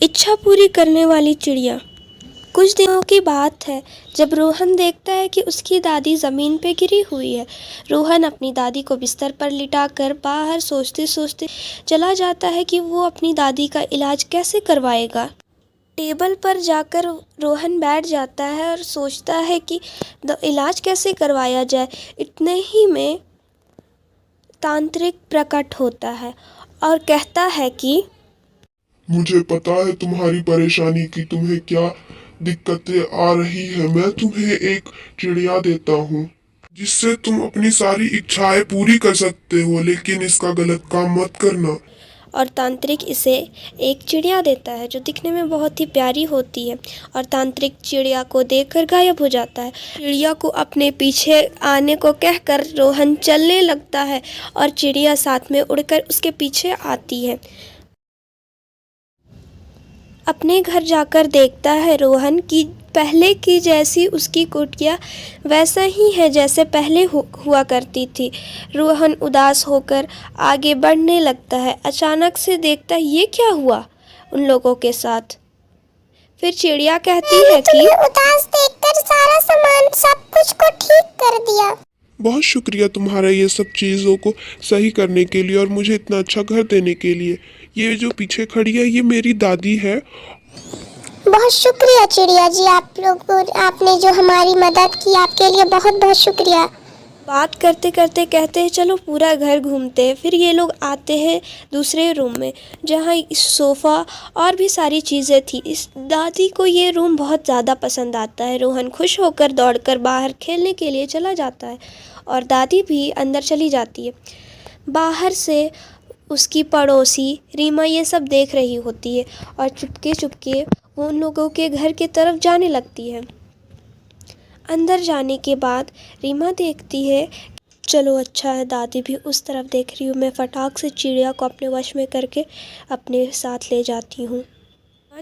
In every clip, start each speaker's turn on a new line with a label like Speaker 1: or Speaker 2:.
Speaker 1: इच्छा पूरी करने वाली चिड़िया। कुछ दिनों की बात है जब रोहन देखता है कि उसकी दादी ज़मीन पे गिरी हुई है। रोहन अपनी दादी को बिस्तर पर लिटाकर बाहर सोचते सोचते चला जाता है कि वो अपनी दादी का इलाज कैसे करवाएगा। टेबल पर जाकर रोहन बैठ जाता है और सोचता है कि इलाज कैसे करवाया जाए। इतने ही में तांत्रिक प्रकट होता है और कहता है कि
Speaker 2: मुझे पता है तुम्हारी परेशानी की, तुम्हें क्या दिक्कतें आ रही है। मैं तुम्हें एक चिड़िया देता हूँ जिससे तुम अपनी सारी इच्छाएं पूरी कर सकते हो, लेकिन इसका गलत काम मत करना।
Speaker 1: और तांत्रिक इसे एक चिड़िया देता है जो दिखने में बहुत ही प्यारी होती है। और तांत्रिक चिड़िया को देखकर गायब हो जाता है। चिड़िया को अपने पीछे आने को कहकर रोहन चलने लगता है और चिड़िया साथ में उड़कर उसके पीछे आती है। अपने घर जाकर देखता है रोहन कि पहले की जैसी उसकी कुटिया वैसा ही है जैसे पहले हुआ करती थी। रोहन उदास होकर आगे बढ़ने लगता है। अचानक से देखता है ये क्या हुआ उन लोगों के साथ। फिर चिड़िया कहती है कि
Speaker 3: उदास देखकर सारा सामान सब कुछ को ठीक कर दिया।
Speaker 2: बहुत शुक्रिया तुम्हारा ये सब चीज़ों को सही करने के लिए और मुझे इतना अच्छा घर देने के लिए। ये जो पीछे खड़ी है ये मेरी दादी है।
Speaker 3: बहुत शुक्रिया चिड़िया जी, आपने जो हमारी मदद की, आपके लिए बहुत बहुत शुक्रिया।
Speaker 1: बात करते करते कहते हैं चलो पूरा घर घूमते हैं। फिर ये लोग आते हैं दूसरे रूम में जहाँ इस सोफ़ा और भी सारी चीज़ें थी। इस दादी को ये रूम बहुत ज़्यादा पसंद आता है। रोहन खुश होकर दौड़कर बाहर खेलने के लिए चला जाता है और दादी भी अंदर चली जाती है। बाहर से उसकी पड़ोसी रीमा ये सब देख रही होती है और चुपके चुपके वो उन लोगों के घर की तरफ जाने लगती है। अंदर जाने के बाद रीमा देखती है चलो अच्छा है दादी भी उस तरफ देख रही हूँ, मैं फटाक से चिड़िया को अपने वश में करके अपने साथ ले जाती हूँ।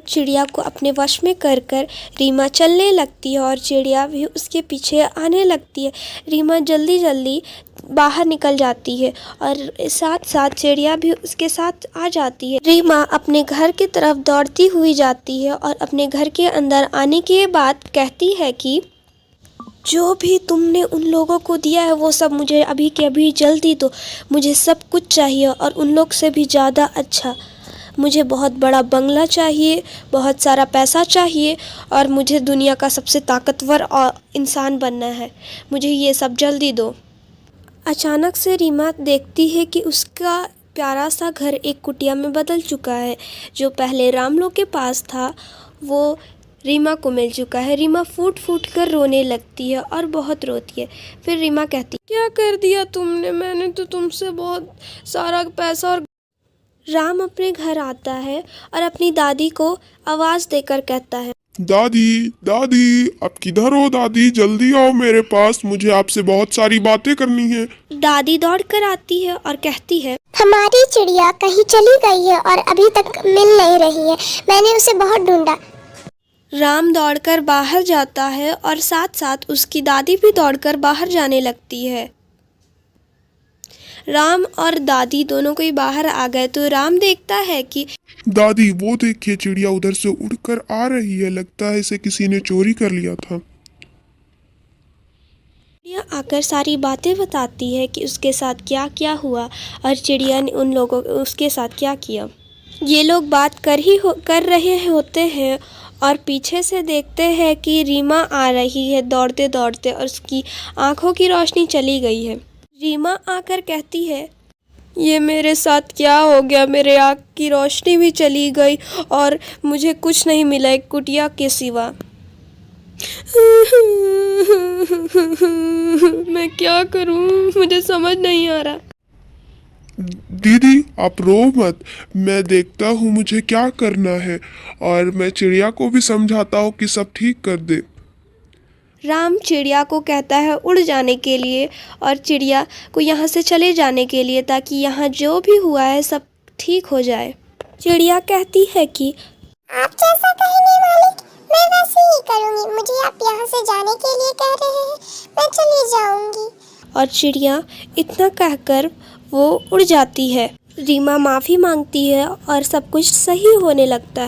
Speaker 1: चिड़िया को अपने वश में कर रीमा चलने लगती है और चिड़िया भी उसके पीछे आने लगती है। रीमा जल्दी जल्दी बाहर निकल जाती है और साथ साथ चिड़िया भी उसके साथ आ जाती है। रीमा अपने घर की तरफ दौड़ती हुई जाती है और अपने घर के अंदर आने के बाद कहती है कि जो भी तुमने उन लोगों को दिया है वो सब मुझे अभी के अभी जल्दी दो। मुझे सब कुछ चाहिए और उन लोग से भी ज़्यादा अच्छा। मुझे बहुत बड़ा बंगला चाहिए, बहुत सारा पैसा चाहिए और मुझे दुनिया का सबसे ताकतवर और इंसान बनना है। मुझे ये सब जल्दी दो। अचानक से रीमा देखती है कि उसका प्यारा सा घर एक कुटिया में बदल चुका है। जो पहले रामलोक के पास था वो रीमा को मिल चुका है। रीमा फूट फूट कर रोने लगती है और बहुत रोती है। फिर रीमा कहती क्या कर दिया तुमने, मैंने तो तुमसे बहुत सारा पैसा और। राम अपने घर आता है और अपनी दादी को आवाज़ देकर कहता है
Speaker 2: दादी दादी, आप किधर हो दादी? जल्दी आओ मेरे पास, मुझे आपसे बहुत सारी बातें करनी है।
Speaker 1: दादी दौड़ कर आती है और कहती है
Speaker 3: हमारी चिड़िया कहीं चली गई है और अभी तक मिल नहीं रही है, मैंने उसे बहुत ढूंढा।
Speaker 1: राम दौड़कर बाहर जाता है और साथ साथ उसकी दादी भी दौड़कर बाहर जाने लगती है। राम और दादी दोनों कोई बाहर आ गए तो राम देखता है कि
Speaker 2: दादी वो देखिए चिड़िया उधर से उड़कर आ रही है, लगता है इसे किसी ने चोरी कर लिया था।
Speaker 1: चिड़िया आकर सारी बातें बताती है कि उसके साथ क्या क्या हुआ और चिड़िया ने उन लोगों उसके साथ क्या किया। ये लोग बात कर रहे होते हैं और पीछे से देखते हैं कि रीमा आ रही है दौड़ते दौड़ते और उसकी आंखों की रोशनी चली गई है। रीमा आकर कहती है ये मेरे साथ क्या हो गया, मेरे आँख की रोशनी भी चली गई और मुझे कुछ नहीं मिला एक कुटिया के सिवा। मैं क्या करूं, मुझे समझ नहीं आ रहा।
Speaker 2: दीदी आप रो मत, मैं देखता हूँ मुझे क्या करना है और मैं चिड़िया को भी समझाता हूँ कि सब ठीक कर दे।
Speaker 1: राम चिड़िया को कहता है उड़ जाने के लिए और चिड़िया को यहाँ से चले जाने के लिए ताकि यहाँ जो भी हुआ है सब ठीक हो जाए। चिड़िया कहती है कि
Speaker 3: आप जैसा कहेंगे मालिक, मैं वैसे ही करूँगी। मुझे आप यहाँ से जाने के लिए कह रहे हैं, मैं चली जाऊँगी।
Speaker 1: और चिड़िया इतना कहकर वो उड़ जाती है। रीमा माफ़ी मांगती है और सब कुछ सही होने लगता है।